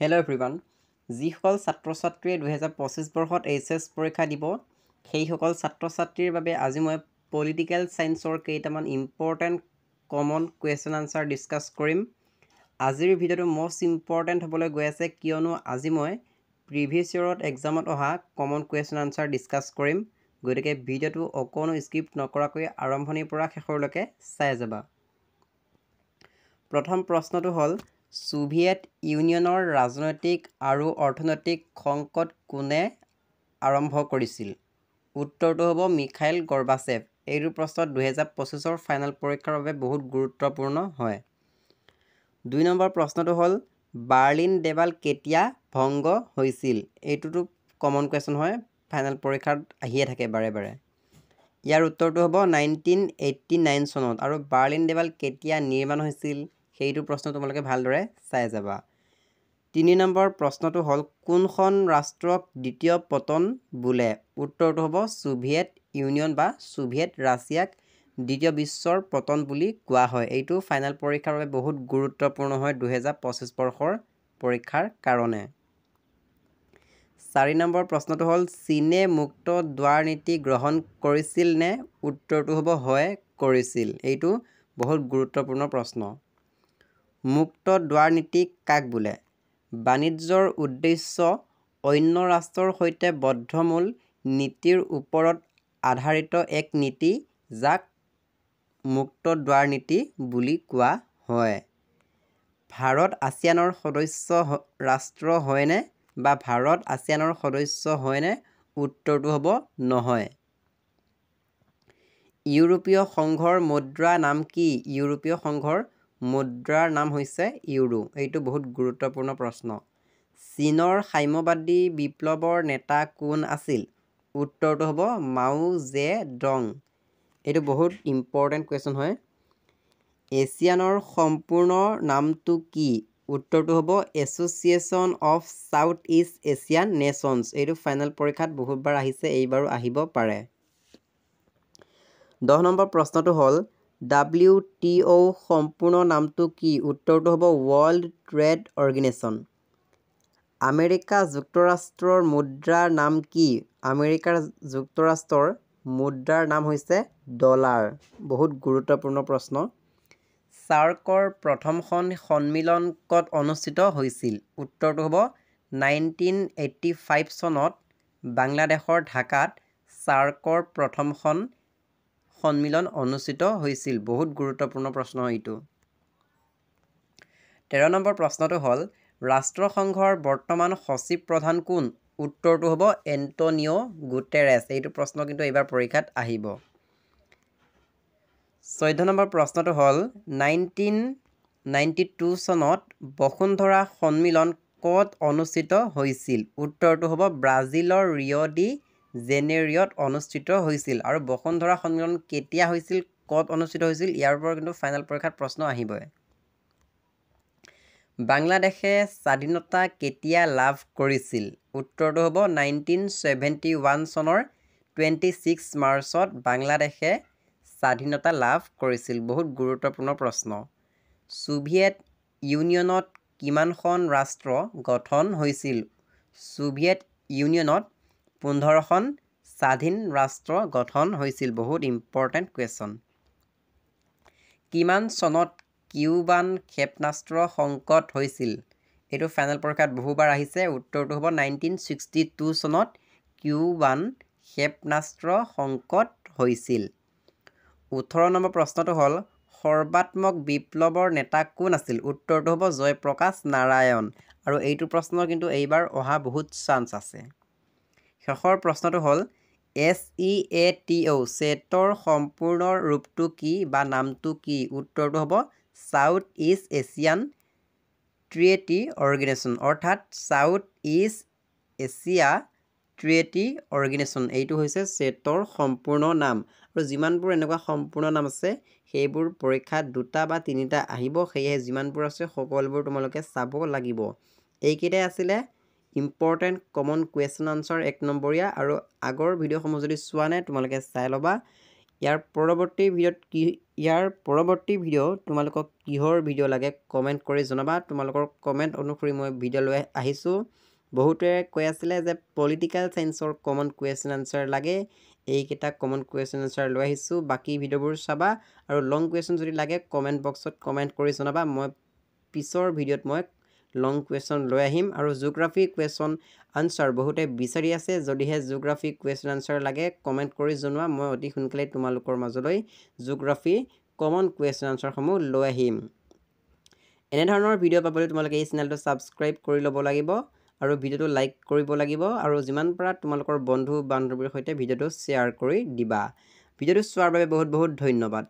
Hello' everyone যিসকল ছাত্ৰ ছাত্ৰীয়ে 2025 বৰ্ষত এইচএছ পৰীক্ষা দিব সেইসকল ছাত্ৰ ছাত্ৰীৰ বাবে আজি মই পলিটিকেল ছায়েন্সৰ কেইটামান important common question answer discuss কৰিম। আজিৰ ভিডিঅ'টো মষ্ট ইম্পৰ্টেণ্ট হ'বলৈ গৈ আছে কিয়নো আজি মই প্ৰিভিয়াছ ইয়েৰত এক্সামত অহা কমন কুৱেশ্যন আনচাৰ ডিছকাছ কৰিম। গতিকে ভিডিঅ'টো অকণো স্কিপ নকৰাকৈ আৰম্ভণিৰ পৰা শেষৰলৈকে চাই যাবা। প্ৰথম প্ৰশ্নটো হ'ল ছোভিয়েট ইউনিয়নৰ ৰাজনৈতিক আৰু অৰ্থনৈতিক সংকট কোনে আৰম্ভ কৰিছিল? উত্তৰটো হ'ব মিখাইল গৰ্বাচেভ। এইটো প্ৰশ্ন 2025 ফাইনেল পৰীক্ষাৰ বাবে বহুত গুৰুত্বপূৰ্ণ হয়। 2 নম্বৰ প্ৰশ্নটো হ'ল বাৰ্লিন দেৱাল কেতিয়া ভংগ হৈছিল? এইটোতো কমন কুৱেশ্যন হয়, ফাইনেল পৰীক্ষাত আহিয়ে থাকে বাৰে বাৰে। ইয়াৰ উত্তৰটো হ'ব 1989 চনত। আৰু বাৰ্লিন দেৱাল কেতিয়া নিৰ্মাণ হৈছিল সেইটো প্ৰশ্ন তোমালোকে ভালদৰে চাই যাবা। 3 নম্বৰ প্ৰশ্নটো হ'ল কোনখন ৰাষ্ট্ৰক দ্বিতীয় পতন বোলে? উত্তৰটো হ'ব ছোভিয়েট ইউনিয়ন বা ছোভিয়েট ৰাছিয়াক দ্বিতীয় বিশ্বৰ পতন বুলি কোৱা হয়। এইটো ফাইনেল পৰীক্ষাৰ বাবে বহুত গুৰুত্বপূৰ্ণ হয় 2025 বৰ্ষৰ পৰীক্ষাৰ কাৰণে। 4 নম্বৰ প্ৰশ্নটো হ'ল চীনে মুক্ত দুৱাৰ নীতি গ্ৰহণ কৰিছিল নে? উত্তৰটো হ'ব হয় কৰিছিল। এইটো বহুত গুৰুত্বপূৰ্ণ প্ৰশ্ন। মুক্ত দুৱাৰ নীতি কাক বোলে? বাণিজ্যৰ উদ্দেশ্য অন্য ৰাষ্ট্ৰৰ সৈতে বদ্ধমূল নীতিৰ ওপৰত আধাৰিত এক নীতি যাক মুক্ত দুৱাৰ নীতি বুলি কোৱা হয়। ভাৰত আছিয়ানৰ সদস্য ৰাষ্ট্ৰ হয়নে বা ভাৰত আছিয়ানৰ সদস্য হয়নে? উত্তৰটো হ'ব নহয়। ইউৰোপীয় সংঘৰ মুদ্ৰাৰ নাম কি? ইউৰোপীয় সংঘৰ মুদ্ৰাৰ নাম হৈছে ইউৰো। এইটো বহুত গুৰুত্বপূৰ্ণ প্ৰশ্ন। চীনৰ সাম্যবাদী বিপ্লৱৰ নেতা কোন আছিল? উত্তৰটো হ'ব মাও জে ডং। এইটো বহুত ইম্পৰ্টেণ্ট কুৱেশ্যন হয়। এছিয়ানৰ সম্পূৰ্ণ নামটো কি? উত্তৰটো হ'ব association of south east Asian nations. এইটো ফাইনেল পৰীক্ষাত বহুতবাৰ আহিছে, এইবাৰো আহিব পাৰে। 10 নম্বৰ প্ৰশ্নটো হ'ল WTO সম্পূৰ্ণ নামটো কি? উত্তৰটো হ'ব ৱৰ্ল্ড ট্ৰেড অৰ্গেনাইজেশ্যন। আমেৰিকা যুক্তৰাষ্ট্ৰৰ মুদ্ৰাৰ নাম কি? আমেৰিকা যুক্তৰাষ্ট্ৰৰ মুদ্ৰাৰ নাম হৈছে ডলাৰ। বহুত গুৰুত্বপূৰ্ণ প্ৰশ্ন। ছাৰ্কৰ প্ৰথমখন সন্মিলন ক'ত অনুষ্ঠিত হৈছিল? উত্তৰটো হ'ব 1985 চনত বাংলাদেশৰ ঢাকাত ছাৰ্কৰ প্ৰথমখন সন্মিলন অনুষ্ঠিত হৈছিল। বহুত গুৰুত্বপূৰ্ণ প্ৰশ্ন এইটো। 13 নম্বৰ প্ৰশ্নটো হ'ল ৰাষ্ট্ৰসংঘৰ বৰ্তমান সচিব প্ৰধান কোন? উত্তৰটো হ'ব এণ্টনিঅ' গুটেৰেছ। এইটো প্ৰশ্ন কিন্তু এইবাৰ পৰীক্ষাত আহিব। 14 নম্বৰ প্ৰশ্নটো হ'ল 1992 চনত বসুন্ধৰা সন্মিলন ক'ত অনুষ্ঠিত হৈছিল? উত্তৰটো হ'ব ব্ৰাজিলৰ ৰিঅ' ডি জেনেৰিঅ'ত অনুষ্ঠিত হৈছিল। আৰু বসুন্ধৰা সন্মিলন কেতিয়া হৈছিল, ক'ত অনুষ্ঠিত হৈছিল, ইয়াৰ ওপৰত কিন্তু ফাইনেল পৰীক্ষাত প্ৰশ্ন আহিবই। বাংলাদেশে স্বাধীনতা কেতিয়া লাভ কৰিছিল? উত্তৰটো হ'ব 1971 চনৰ 26 মাৰ্চত বাংলাদেশে স্বাধীনতা লাভ কৰিছিল। বহুত গুৰুত্বপূৰ্ণ প্ৰশ্ন। ছোভিয়েট ইউনিয়নত কিমানখন ৰাষ্ট্ৰ গঠন হৈছিল? ছোভিয়েট ইউনিয়নত 15খন স্বাধীন ৰাষ্ট্ৰ গঠন হৈছিল। বহুত ইম্পৰ্টেণ্ট কুৱেশ্যন। কিমান চনত কিউবান ক্ষেপণাস্ত্ৰ সংকট হৈছিল? এইটো ফাইনেল পৰীক্ষাত বহুবাৰ আহিছে। উত্তৰটো হ'ব 1962 চনত কিউবান ক্ষেপণাস্ত্ৰ সংকট হৈছিল। 18 নম্বৰ প্ৰশ্নটো হ'ল সৰ্বাত্মক বিপ্লৱৰ নেতা কোন আছিল? উত্তৰটো হ'ব জয়প্ৰকাশ নাৰায়ণ। আৰু এইটো প্ৰশ্ন কিন্তু এইবাৰ অহা বহুত চান্স আছে। শেষৰ প্ৰশ্নটো হ'ল SEATO ছেটৰ সম্পূৰ্ণ ৰূপটো কি বা নামটো কি? উত্তৰটো হ'ব ছাউথ ইষ্ট এছিয়ান ট্ৰিয়েটি অৰ্গেনাইজেশ্যন, অৰ্থাৎ ছাউথ ইষ্ট এছিয়া ট্ৰিয়েটি অৰ্গেনাইজেশ্যন। এইটো হৈছে ছেটৰ সম্পূৰ্ণ নাম। আৰু যিমানবোৰ এনেকুৱা সম্পূৰ্ণ নাম আছে সেইবোৰ পৰীক্ষাত 2টা বা 3টা আহিব। সেয়েহে যিমানবোৰ আছে সকলোবোৰ তোমালোকে চাব লাগিব। এইকেইটাই আছিলে ইম্পৰ্টেণ্ট কমন কুৱেশ্যন আনচাৰ 1 নম্বৰীয়া। আৰু আগৰ ভিডিঅ'সমূহ যদি চোৱা নাই তোমালোকে চাই ল'বা। ইয়াৰ পৰৱৰ্তী ভিডিঅ' তোমালোকক কিহৰ ভিডিঅ' লাগে কমেণ্ট কৰি জনাবা। তোমালোকৰ কমেণ্ট অনুসৰি মই ভিডিঅ' লৈ আহিছোঁ। বহুতে কৈ আছিলে যে পলিটিকেল চায়েন্সৰ কমন কুৱেশ্যন আনচাৰ লাগে, এইকেইটা কমন কুৱেশ্যন আনচাৰ লৈ আহিছোঁ। বাকী ভিডিঅ'বোৰ চাবা আৰু লং কুৱেশ্যন যদি লাগে কমেণ্ট বক্সত কমেণ্ট কৰি জনাবা। মই পিছৰ ভিডিঅ'ত মই লং কুৱেশ্যন লৈ আহিম। আৰু জিঅ'গ্ৰাফী কুৱেশ্যন আনচাৰ বহুতে বিচাৰি আছে, যদিহে জিঅ'গ্ৰাফী কুৱেশ্যন আনচাৰ লাগে কমেণ্ট কৰি জনোৱা। মই অতি সোনকালে তোমালোকৰ মাজলৈ জিঅ'গ্ৰাফী কমন কুৱেশ্যন আনচাৰসমূহ লৈ আহিম। এনেধৰণৰ ভিডিঅ' পাবলৈ তোমালোকে এই চেনেলটো ছাবস্ক্ৰাইব কৰি ল'ব লাগিব আৰু ভিডিঅ'টো লাইক কৰিব লাগিব আৰু যিমান পাৰা তোমালোকৰ বন্ধু বান্ধৱীৰ সৈতে ভিডিঅ'টো শ্বেয়াৰ কৰি দিবা। ভিডিঅ'টো চোৱাৰ বাবে বহুত বহুত ধন্যবাদ।